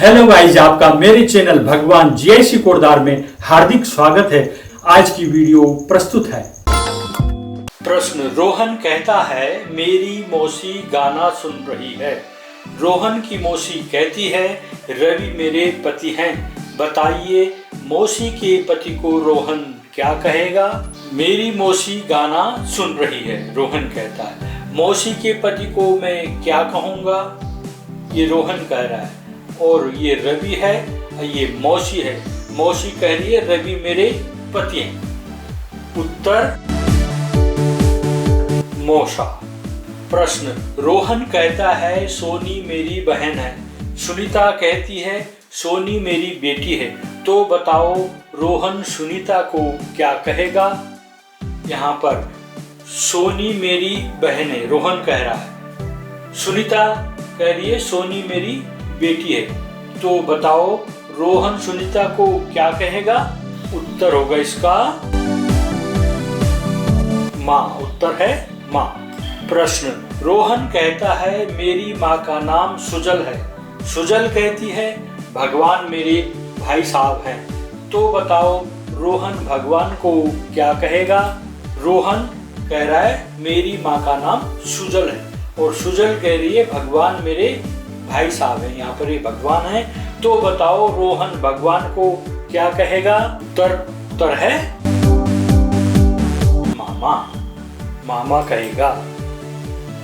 Hello guys, आपका मेरे channel भगवान जीआईसी कोटद्वार में हार्दिक स्वागत है। आज की वीडियो प्रस्तुत है। प्रश्न। रोहन कहता है मेरी मौसी गाना सुन रही है। रोहन की मौसी कहती है रवि मेरे पति हैं। बताइए मौसी के पति को रोहन क्या कहेगा। मेरी मौसी गाना सुन रही है, रोहन कहता है। मौसी के पति को मैं क्या कहूँगा, ये रोहन कह रहा है। और ये रवि है, ये मौसी है। मौसी कह रही है रवि मेरे पति हैं। उत्तर मौसा। प्रश्न। रोहन कहता है सोनी मेरी बहन है। सुनीता कहती है सोनी मेरी बेटी है। तो बताओ रोहन सुनीता को क्या कहेगा। यहाँ पर सोनी मेरी बहन है, रोहन कह रहा है। सुनीता कह रही है सोनी मेरी बेटी है। तो बताओ रोहन सुनीता को क्या कहेगा। उत्तर होगा इसका माँ। उत्तर है माँ। प्रश्न। रोहन कहता है मेरी माँ का नाम सुजल है। सुजल कहती है भगवान मेरे भाई साहब हैं। तो बताओ रोहन भगवान को क्या कहेगा। रोहन कह रहा है मेरी माँ का नाम सुजल है और सुजल कह रही है भगवान मेरे भाई साहब हैं। यहाँ पर ये भगवान है। तो बताओ रोहन भगवान को क्या कहेगा। उत्तर है मामा। मामा कहेगा।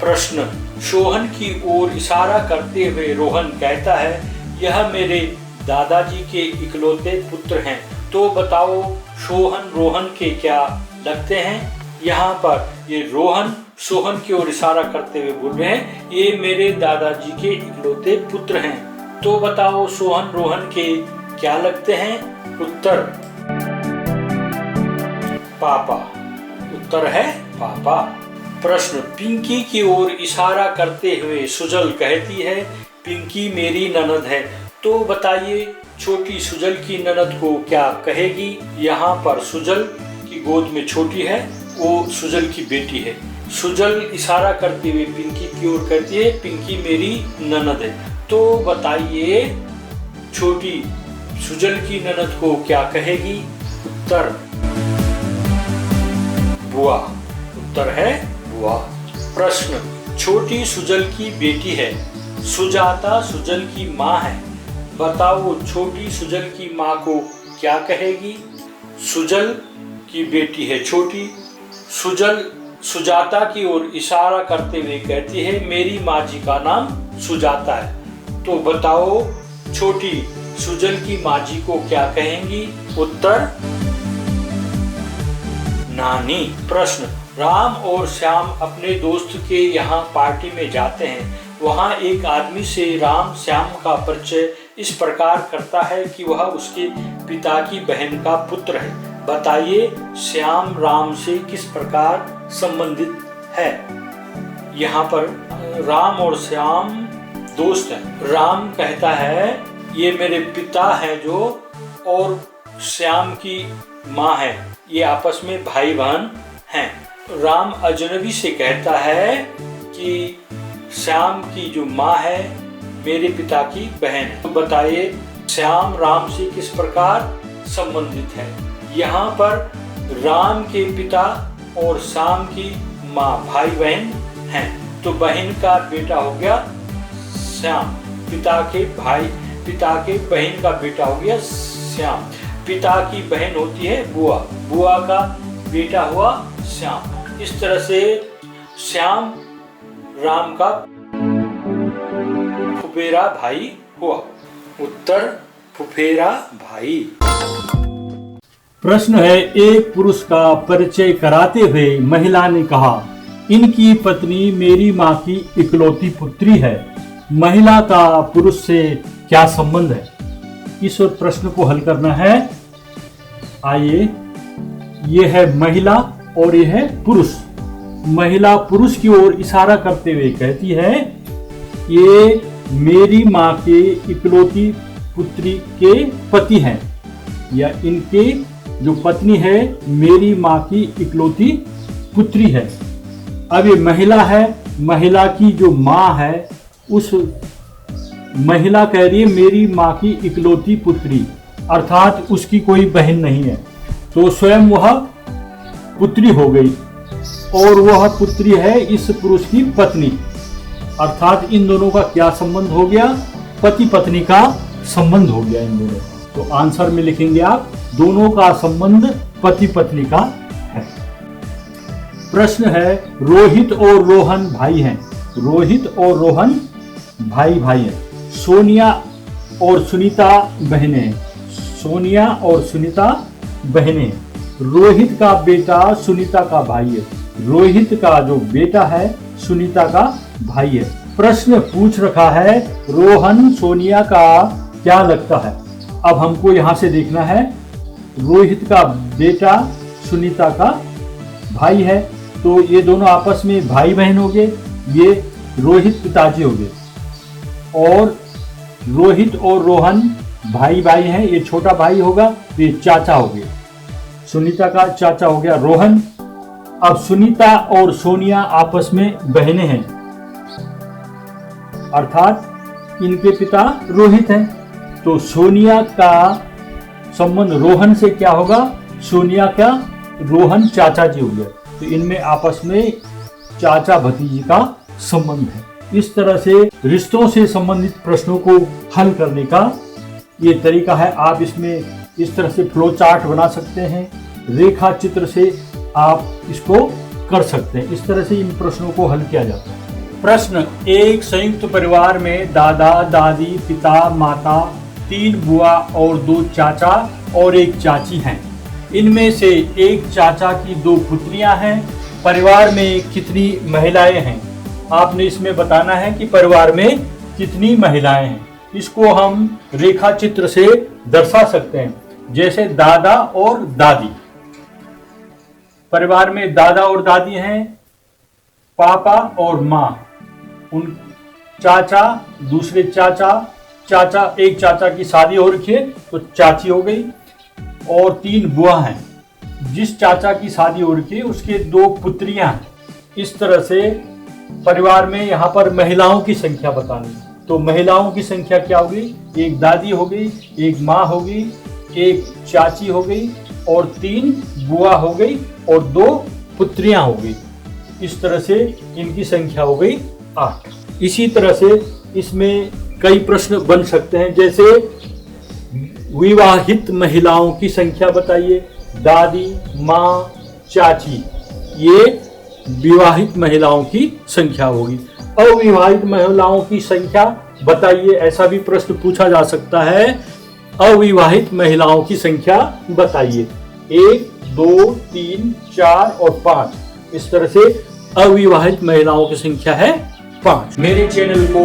प्रश्न। सोहन की ओर इशारा करते हुए रोहन कहता है यह मेरे दादाजी के इकलौते पुत्र हैं। तो बताओ सोहन रोहन के क्या लगते हैं। यहाँ पर ये रोहन सोहन की ओर इशारा करते हुए बोल रहे हैं ये मेरे दादाजी के इकलौते पुत्र हैं। तो बताओ सोहन रोहन के क्या लगते हैं। उत्तर पापा। उत्तर है पापा। प्रश्न। पिंकी की ओर इशारा करते हुए सुजल कहती है पिंकी मेरी ननद है। तो बताइए छोटी सुजल की ननद को क्या कहेगी। यहाँ पर सुजल की गोद में छोटी है, वो सुजल की बेटी है। सुजल इशारा करते हुए पिंकी की ओर कहती है पिंकी मेरी ननद है। तो बताइए छोटी सुजल की ननद को क्या कहेगी। उत्तर बुआ। उत्तर है बुआ। प्रश्न। छोटी सुजल की बेटी है। सुजाता सुजल की माँ है। बताओ छोटी सुजल की माँ को क्या कहेगी। सुजल की बेटी है छोटी। सुजल सुजाता की ओर इशारा करते हुए कहती है मेरी माँ जी का नाम सुजाता है। तो बताओ छोटी सुजल की माँ जी को क्या कहेंगी। उत्तर नानी। प्रश्न। राम और श्याम अपने दोस्त के यहाँ पार्टी में जाते हैं। वहाँ एक आदमी से राम श्याम का परिचय इस प्रकार करता है कि वह उसके पिता की बहन का पुत्र है। बताइए श्याम राम से किस प्रकार संबंधित है। यहाँ पर राम और श्याम दोस्त हैं। राम कहता है ये मेरे पिता हैं जो, और श्याम की माँ है, ये आपस में भाई बहन हैं। राम अजनबी से कहता है कि श्याम की जो माँ है मेरे पिता की बहन है। तो बताइए श्याम राम से किस प्रकार संबंधित है। यहाँ पर राम के पिता और श्याम की माँ भाई बहन हैं। तो बहन का बेटा हो गया श्याम, पिता के बहन का बेटा हो गया श्याम। पिता की बहन होती है बुआ, बुआ का बेटा हुआ श्याम। इस तरह से श्याम राम का फुफेरा भाई हुआ। उत्तर फुफेरा भाई। प्रश्न है। एक पुरुष का परिचय कराते हुए महिला ने कहा इनकी पत्नी मेरी माँ की इकलौती पुत्री है। महिला का पुरुष से क्या संबंध है। इस प्रश्न को हल करना है। आइए, ये है महिला और ये है पुरुष। महिला पुरुष की ओर इशारा करते हुए कहती है ये मेरी माँ के इकलौती पुत्री के पति हैं, या इनके जो पत्नी है मेरी माँ की इकलौती पुत्री है। अब ये महिला है, महिला की जो माँ है उस महिला कह रही है मेरी माँ की इकलौती पुत्री, अर्थात उसकी कोई बहन नहीं है, तो स्वयं वह पुत्री हो गई और वह पुत्री है इस पुरुष की पत्नी, अर्थात इन दोनों का क्या संबंध हो गया? पति पत्नी का संबंध हो गया इन दोनों। तो आंसर में लिखेंगे आप दोनों का संबंध पति पत्नी का है। प्रश्न है रोहित और रोहन भाई हैं। रोहित और रोहन भाई हैं। सोनिया और सुनीता बहनें हैं। सोनिया और सुनीता बहनें हैं। रोहित का बेटा सुनीता का भाई है। रोहित का जो बेटा है सुनीता का भाई है। प्रश्न पूछ रखा है रोहन सोनिया का क्या लगता है। अब हमको यहां से देखना है रोहित का बेटा सुनीता का भाई है, तो ये दोनों आपस में भाई बहन हो गए। ये रोहित पिताजी हो गए और रोहित और रोहन भाई हैं। ये छोटा भाई होगा तो ये चाचा हो गए। सुनीता का चाचा हो गया रोहन। अब सुनीता और सोनिया आपस में बहनें हैं, अर्थात इनके पिता रोहित हैं, तो सोनिया का संबंध रोहन से क्या होगा? सोनिया का रोहन चाचा जी हो गया, तो इनमें आपस में चाचा भतीजी का संबंध है। इस तरह से रिश्तों से संबंधित प्रश्नों को हल करने का ये तरीका है। आप इसमें इस तरह से फ्लो चार्ट बना सकते हैं, रेखा चित्र से आप इसको कर सकते हैं। इस तरह से इन प्रश्नों को हल किया जाता है। प्रश्न, एक संयुक्त परिवार में दादा दादी पिता माता 3 बुआ और 2 चाचा और 1 चाची हैं। इनमें से एक चाचा की 2 पुत्रियां हैं। परिवार में कितनी महिलाएं हैं? आपने इसमें बताना है कि परिवार में कितनी महिलाएं हैं। इसको हम रेखा चित्र से दर्शा सकते हैं, जैसे दादा और दादी। परिवार में दादा और दादी हैं, पापा और माँ, उन चाचा, दूसरे चाचा, एक चाचा की शादी हो रखी है तो चाची हो गई, और 3 बुआ हैं। जिस चाचा की शादी हो रखी है उसके 2 पुत्रियां हैं। इस तरह से परिवार में यहाँ पर महिलाओं की संख्या बतानी, तो महिलाओं की संख्या क्या होगी? एक दादी हो गई, एक माँ हो गई, एक चाची हो गई और 3 बुआ हो गई और 2 पुत्रियां हो गई। इस तरह से इनकी संख्या हो गई 8। इसी तरह से इसमें कई प्रश्न बन सकते हैं, जैसे विवाहित महिलाओं की संख्या बताइए। दादी, माँ, चाची, ये विवाहित महिलाओं की संख्या होगी। अविवाहित महिलाओं की संख्या बताइए, ऐसा भी प्रश्न पूछा जा सकता है। अविवाहित महिलाओं की संख्या बताइए। 1, 2, 3, 4 और 5। इस तरह से अविवाहित महिलाओं की संख्या है 5। मेरे चैनल को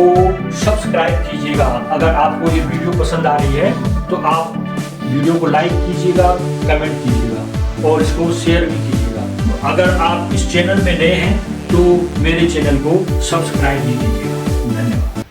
सब्सक्राइब कीजिएगा। अगर आपको ये वीडियो पसंद आ रही है तो आप वीडियो को लाइक कीजिएगा, कमेंट कीजिएगा और इसको शेयर भी कीजिएगा। अगर आप इस चैनल में नए हैं तो मेरे चैनल को सब्सक्राइब भी कीजिएगा।